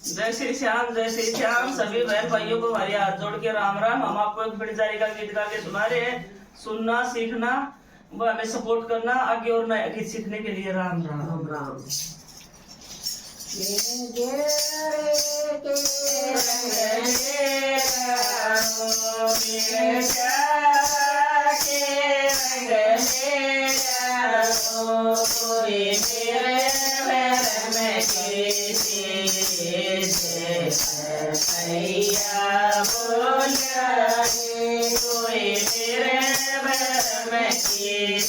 जय श्री श्याम। सभी बहन भाइयों को हमारी हाथ जोड़ के राम राम। हम आपको एक बड़ी जारी का गीत गा के सुना रहे हैं। सुनना, सीखना व हमें सपोर्ट करना आगे और नया गीत सीखने के लिए। राम राम राम राम। भैया बोलिया कोई मेरे भर में किसी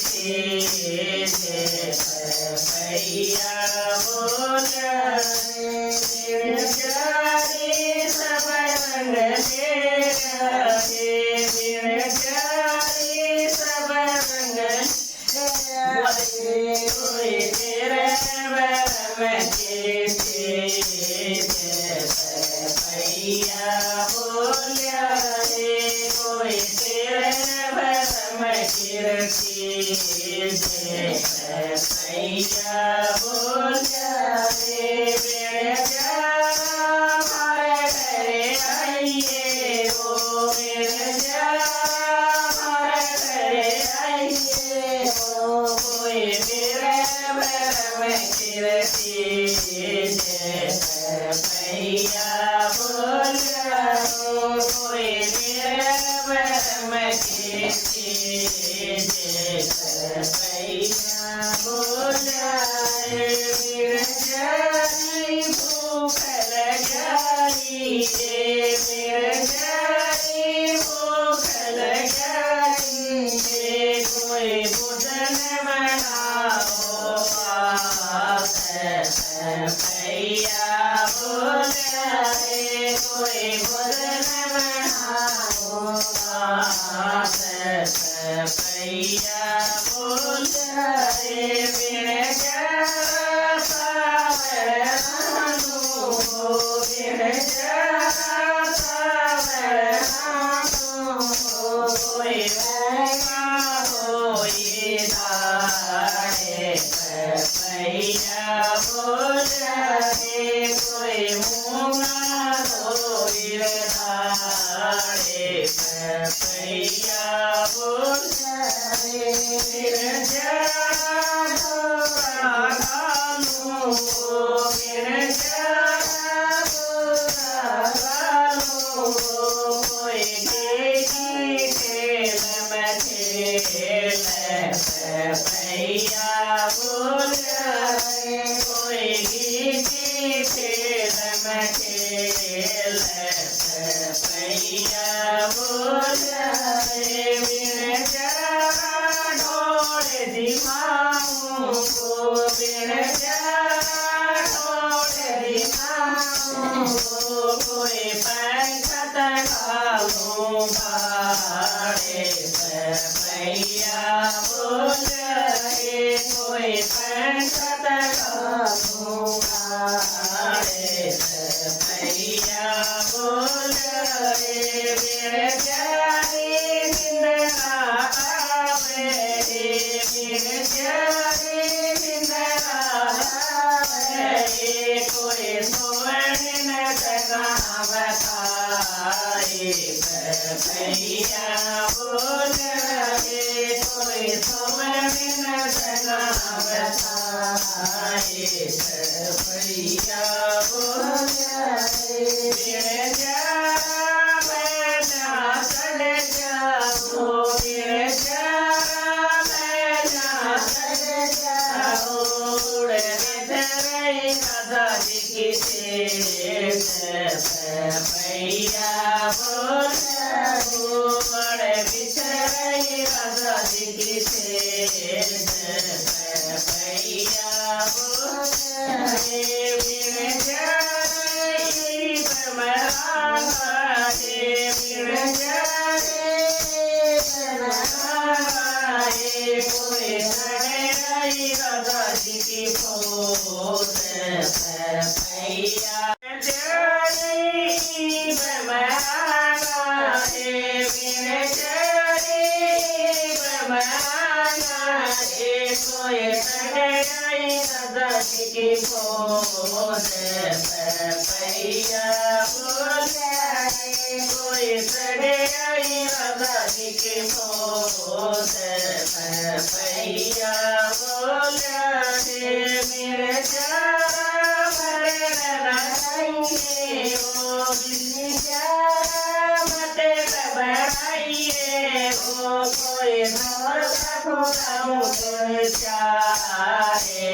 भैया बोलिया सब रंग सब रंग कोई मेरे भर में किसी भैया बोलिया कोई तेरे भर में किसी भैया बोलिया मेरे हमारे घरे आइए ओ मेरे हमारे घरे आइए ओ कोई मेरे भर में किसी भैया बोलिया कोई मेरे भर में किसी भैया बोलिया मेरे जानी भूख लगाई मेरे जानी भूख लगाई कोई भोजन बनाओ भैया बोलिया कोई भोजन बनाओ भैया बोलिया मेरे भैया बोलिया कोई मुँह धोई भैया बोलिया भैया बोलिया कोई गीती खेल में खेल भैया बोलिया मेरे ढोड़े दिमाग को मेरे ढोड़े दिमाग कोई पैसा तकालू भाड़े भैया बोलिया कोई पैसा तकालू भाड़े भैया बोलिया मेरे प्यारी जिंदगा मेरे प्यारी जिंदगा कोई स्वर्ण जगह बताए भैया बोलिया कोई स्वर्ण जगह बताए भैया बोलिया मेरे चढ़ जाओ मेरे भैया बोलिया बड़े बिछड़े राजा जी की भैया बोलिया मेरे कोई राजा जी की फौज भैया कोई राधा जी की बोल पैया बोले कोई सड़े आई राधा जी की बोल पैया बोले मेरे चारा भरे बनाइए ओ बिल्ली चारा मटे बनाइए ओ कोई नौर खुदाऊं कोई चारे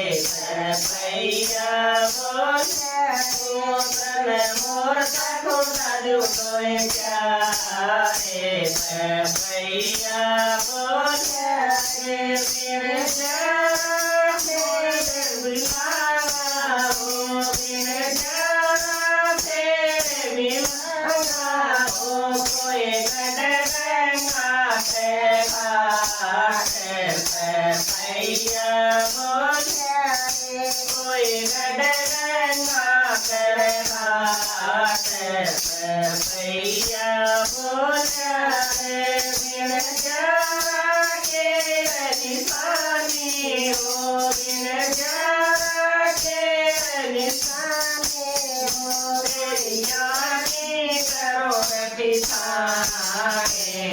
पैया बोले ओ तन मोर खुदा दो कोई चारे पैया बोले मेरे चारा मेरे बिलावा ओ मेरे चारा तेरे बिलावा ओ कोई कटरेगा पैया बोले कोई डरेगा करेगा पैया बोले मेरे चारा के निशानी हो मेरे चारा के निशानी हो तेरिया की करो पिछाने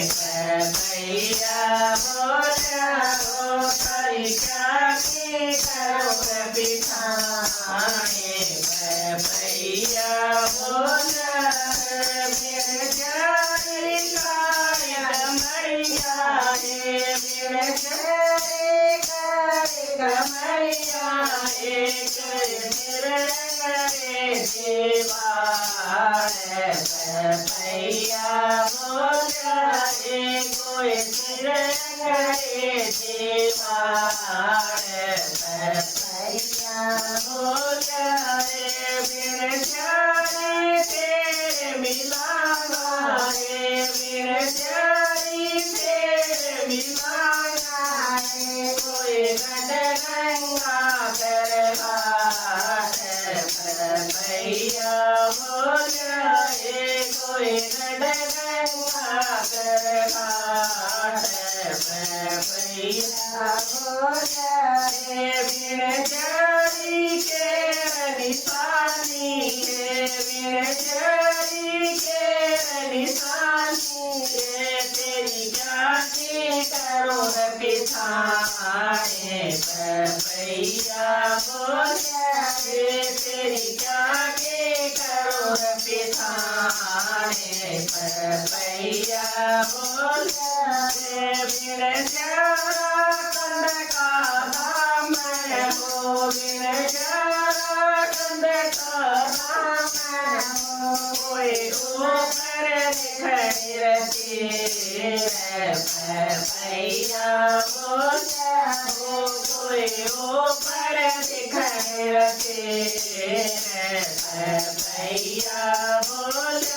पैया बोले ओ परिया की करो पिछाने पैया बोले मेरे जारी कमरिया मेरे जारी कमरिया एक मेरे देवा पैया बोले कोई देवा पैया बोले मेरे जारी तेरे मिलाना मेरे जारी तेरे मिलाना कोई गंगा करेगा पैया बोले कोई गंगा करेगा पैया बोले मेरे जारी के निशानी मेरे जारी के निशानी तेरी जाति करो पिछाने पैया बोले तेरी जाति करो पिछाने पैया बोले मेरे चारा कंद का धाम हो मेरे चारा कंद का धाम हो कोई ऊपर दिखाई रहती पैया बोले हो कोई ऊपर दिखाई रहती पैया बोले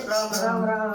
राम राम राम